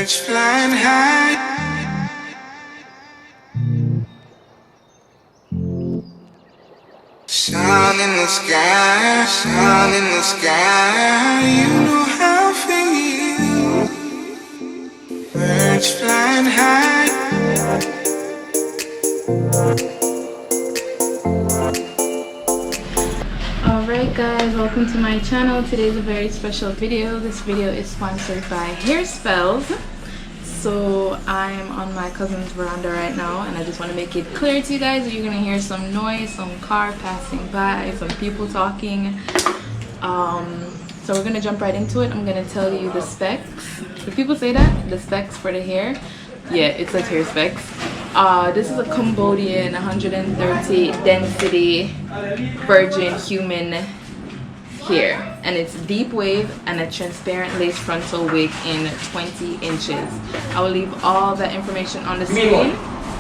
Birds flying high. Sun in the sky, sun in the sky. You know how I feel. Birds flying high. Alright guys, welcome to my channel. Today is a very special video. This video is sponsored by Hairspells. So I'm on my cousin's veranda right now, and I just want to make it clear to you guys that you're going to hear some noise, some car passing by, some people talking. So we're going to jump right into it. I'm going to tell you the specs. Do people say that? The specs for the hair? Yeah, it says hair specs. This is a Cambodian 130 density virgin human hair, and it's deep wave and a transparent lace frontal wig in 20 inches. I will leave all that information on the screen,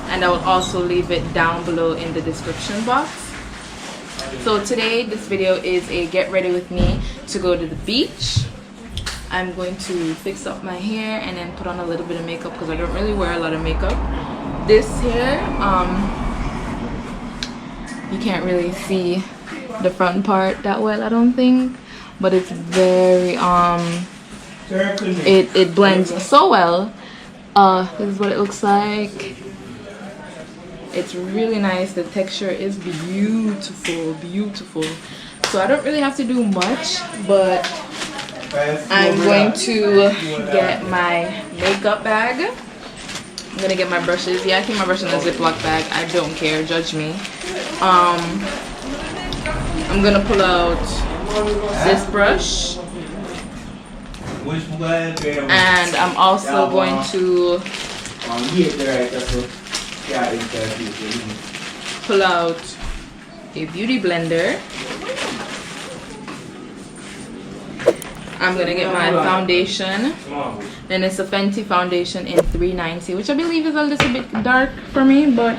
and I will also leave it down below in the description box. So today this video is a get ready with me to go to the beach. I'm going to fix up my hair and then put on a little bit of makeup because I don't really wear a lot of makeup. This hair, you can't really see the front part that well, I don't think, but it's very it blends so well. This is what it looks like. It's really nice. The texture is beautiful. So I don't really have to do much, but I'm going to get my makeup bag. I'm gonna get my brushes. Yeah, I keep my brush in a Ziploc bag. I don't care, judge me. I'm gonna pull out this brush, and I'm also going to pull out a beauty blender. I'm gonna get my foundation, and it's a Fenty foundation in 390, which I believe is a little bit dark for me, but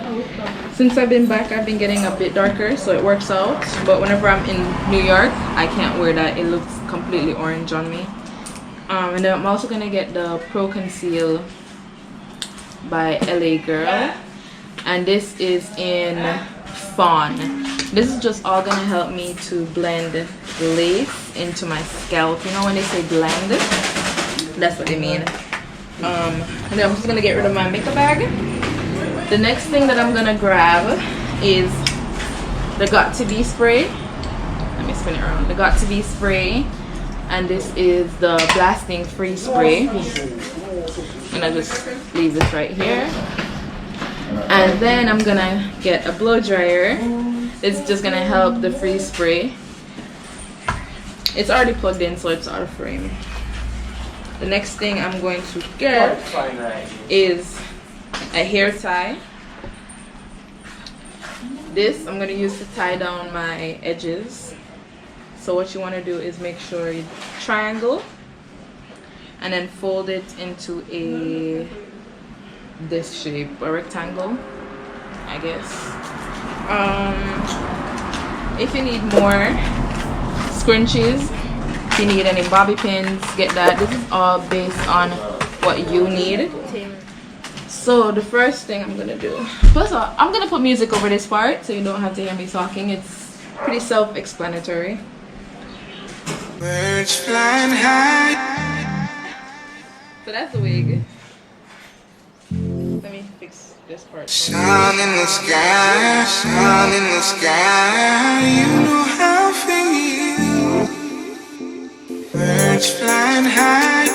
since I've been back I've been getting a bit darker, so it works out. But whenever I'm in New York I can't wear that, it looks completely orange on me. And then I'm also gonna get the Pro Conceal by LA Girl, and this is in Fawn. This is just all gonna help me to blend lace into my scalp. You know when they say blend, that's what they mean. And then I'm just gonna get rid of my makeup bag. The next thing that I'm gonna grab is the Got To Be spray. Let me spin it around. The Got To Be spray, and this is the Blasting Free spray. And I just leave this right here. And then I'm gonna get a blow dryer. It's just gonna help the free spray. It's already plugged in, so it's out of frame. The next thing I'm going to get is a hair tie. This I'm gonna use to tie down my edges. So what you want to do is make sure you triangle and then fold it into this shape, a rectangle, I guess. If you need more scrunchies, if you need any bobby pins, get that. This is all based on what you need. So the first thing I'm gonna do, first of all, I'm gonna put music over this part so you don't have to hear me talking. It's pretty self-explanatory. Birds flying high. So that's the wig. Let me fix this part. Sun in the sky, sun in the sky. You know how I feel. Birds flying high.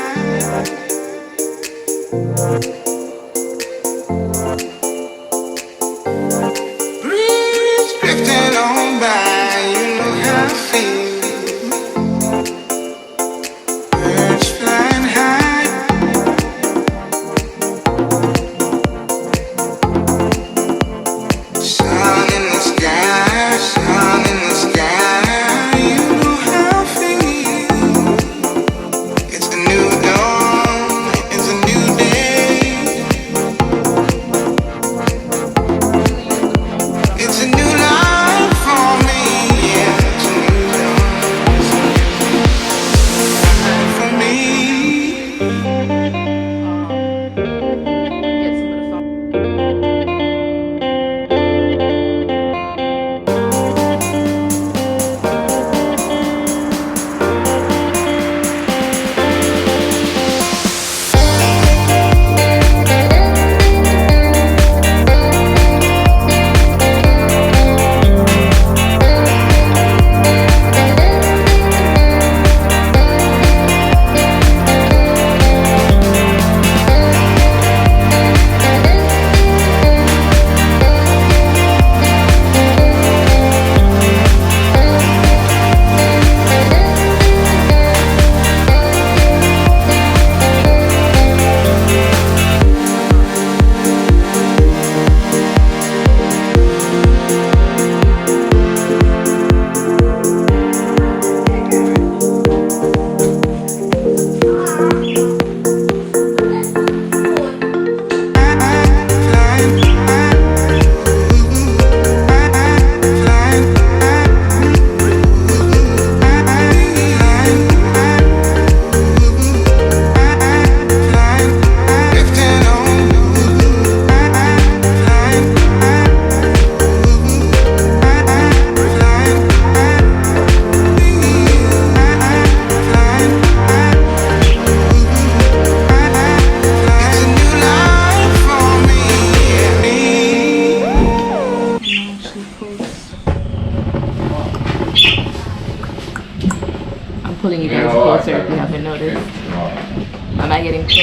Breeze drifting on by. You know how I feel. Birds flying high. Sun in the sky, sun in the sky. You know how I feel. It's a new dawn, it's a new day.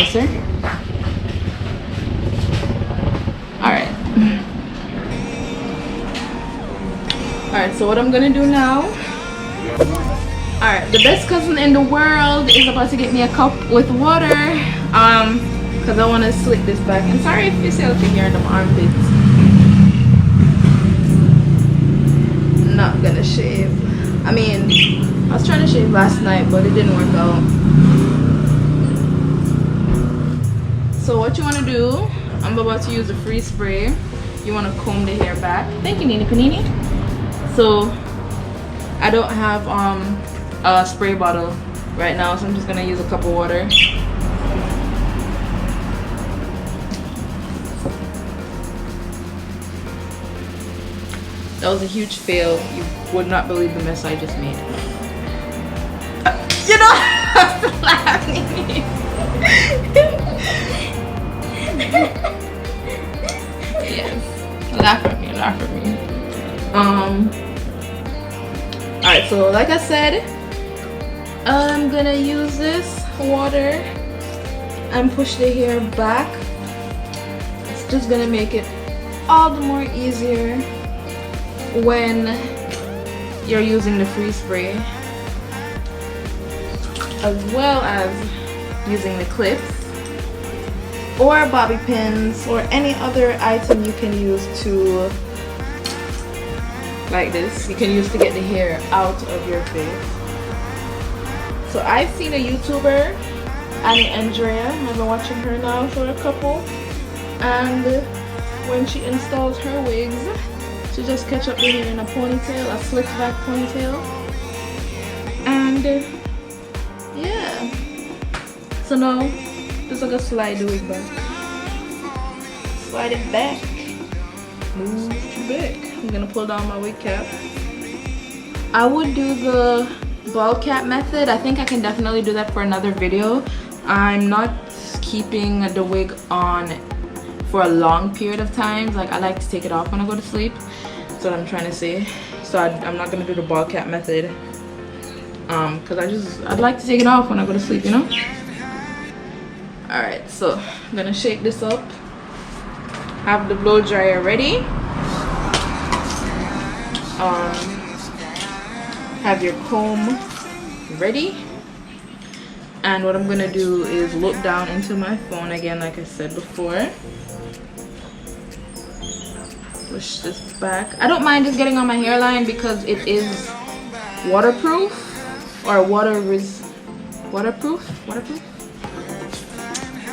mister. Alright. Alright, so what I'm gonna do now. Alright, the best cousin in the world is about to get me a cup with water. Because I want to slick this back. And sorry if you see out here in the armpits. Not gonna shave. I mean, I was trying to shave last night, but it didn't work out. So what you want to do, I'm about to use a free spray. You want to comb the hair back. Thank you, Nini Panini. So I don't have a spray bottle right now, so I'm just gonna use a cup of water. That was a huge fail. You would not believe the mess I just made. You know, I'm laughing. Yes, laugh at me, laugh at me. Alright, so like I said, I'm gonna use this water and push the hair back. It's just gonna make it all the more easier when you're using the free spray, as well as using the clips or bobby pins or any other item you can use to, like this, you can use to get the hair out of your face. So I've seen a YouTuber, Annie Andrea, I've been watching her now for a couple, and when she installs her wigs, she just catch up the hair in a ponytail, a slick back ponytail, and yeah. So now, just like a slide the wig back. Slide it back. Move it back. I'm gonna pull down my wig cap. I would do the ball cap method. I think I can definitely do that for another video. I'm not keeping the wig on for a long period of time. Like, I like to take it off when I go to sleep. That's what I'm trying to say. So I'm not gonna do the ball cap method. Cause I'd like to take it off when I go to sleep, you know? Alright, so I'm gonna shake this up. Have the blow dryer ready. Have your comb ready. And what I'm gonna do is look down into my phone again, like I said before. Push this back. I don't mind just getting on my hairline because it is waterproof or waterproof.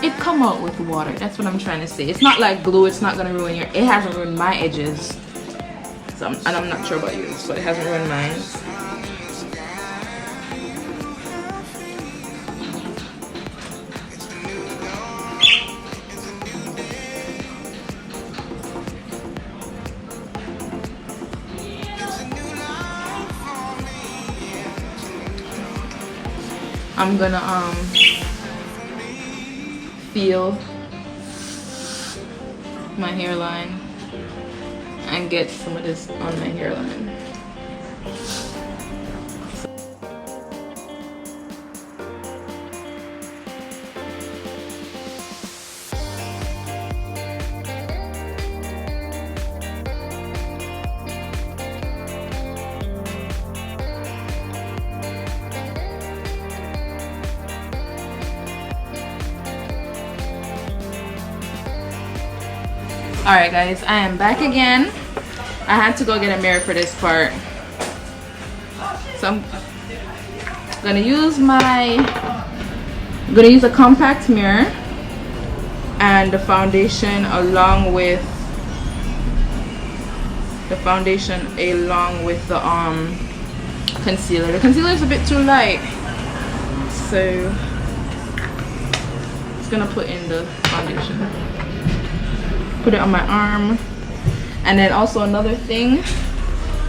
It come out with water. That's what I'm trying to say. It's not like glue. It's not gonna ruin your. It hasn't ruined my edges. So I'm not sure about yours, but it hasn't ruined mine. I'm gonna feel my hairline and get some of this on my hairline. Alright guys, I am back again. I had to go get a mirror for this part. So I'm gonna use a compact mirror and the foundation along with the concealer. The concealer is a bit too light, so it's gonna put in the foundation. Put it on my arm. And then also another thing,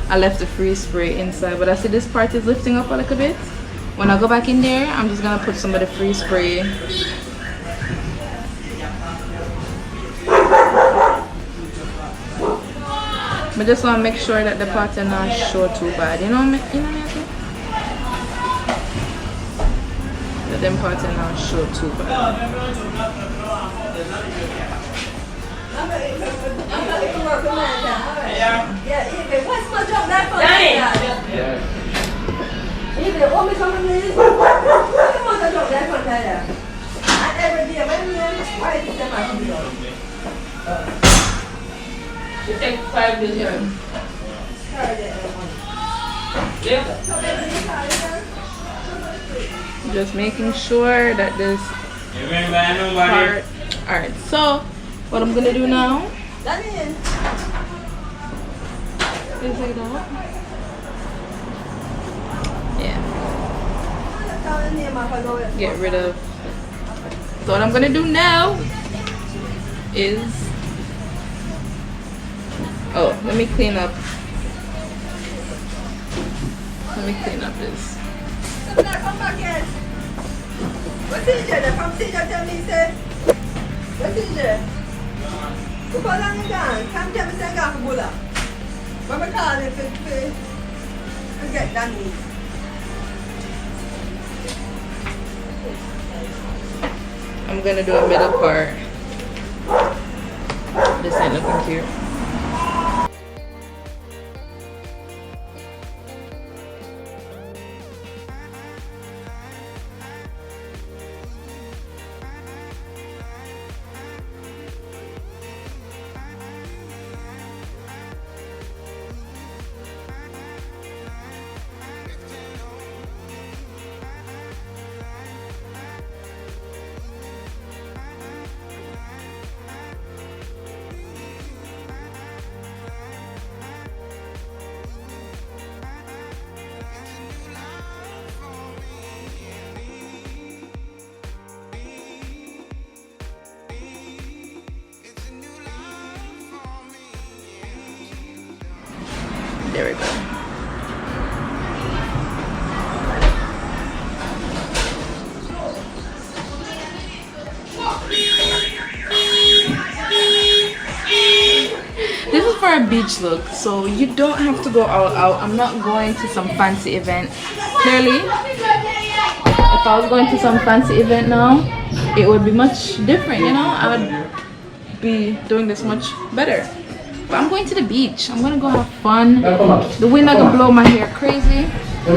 I left the freeze spray inside, but I see this part is lifting up a little bit. When I go back in there, I'm just gonna put some of the freeze spray. But just want to make sure that the parts are not show too bad, you know what I mean? But them parts are not show too bad. It takes 5 days. Just making sure that this part. Alright, so what I'm gonna do now is like that. Yeah. Get rid of. So what I'm gonna do now is, oh, let me clean up. Let me clean up this. What is it? From Caesar tell me, say, what is it? Who call on you down? Come tell me, say, go for Bulla. What we call it to get Danny? I'm gonna do a middle part. This ain't looking cute. There we go. This is for a beach look, so you don't have to go all out. I'm not going to some fancy event. Clearly, if I was going to some fancy event now, it would be much different, you know? I would be doing this much better. But I'm going to the beach. I'm gonna go have fun. The wind not gonna blow my hair crazy. I'm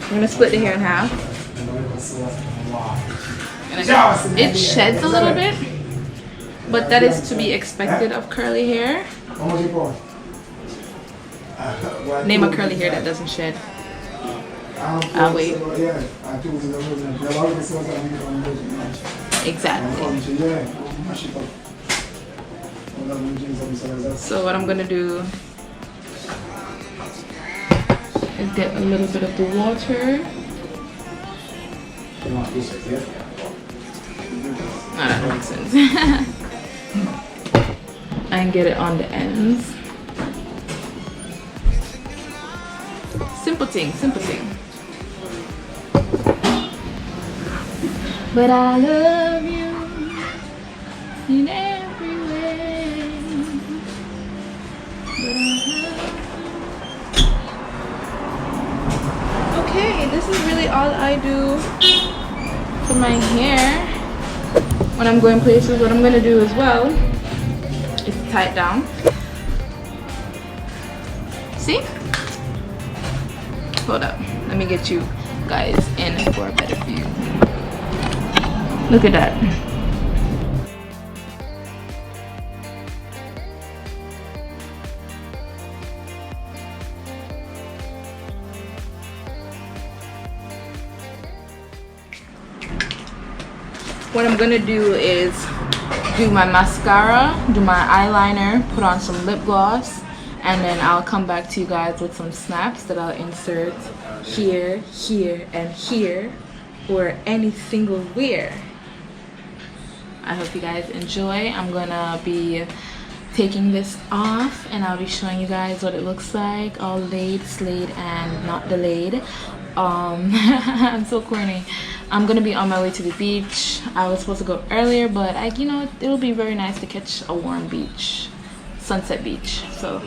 gonna split the hair in half. It sheds a little bit, but that is to be expected of curly hair. Name a curly hair that doesn't shed. I'll wait. Exactly. So what I'm gonna do is get a little bit of the water. Oh, that makes sense. And get it on the ends. Simple thing, simple thing. But I love you in every way. Okay, this is really all I do for my hair when I'm going places. What I'm gonna do as well is tie it down. See? Hold up, let me get you guys in for a better view. Look at that. What I'm gonna do is do my mascara, do my eyeliner, put on some lip gloss, and then I'll come back to you guys with some snaps that I'll insert here, here, and here, or any single where. I hope you guys enjoy. I'm gonna be taking this off and I'll be showing you guys what it looks like, all laid, slayed, and not delayed. I'm so corny. I'm gonna be on my way to the beach. I was supposed to go earlier, but you know, it'll be very nice to catch a warm beach, sunset beach. So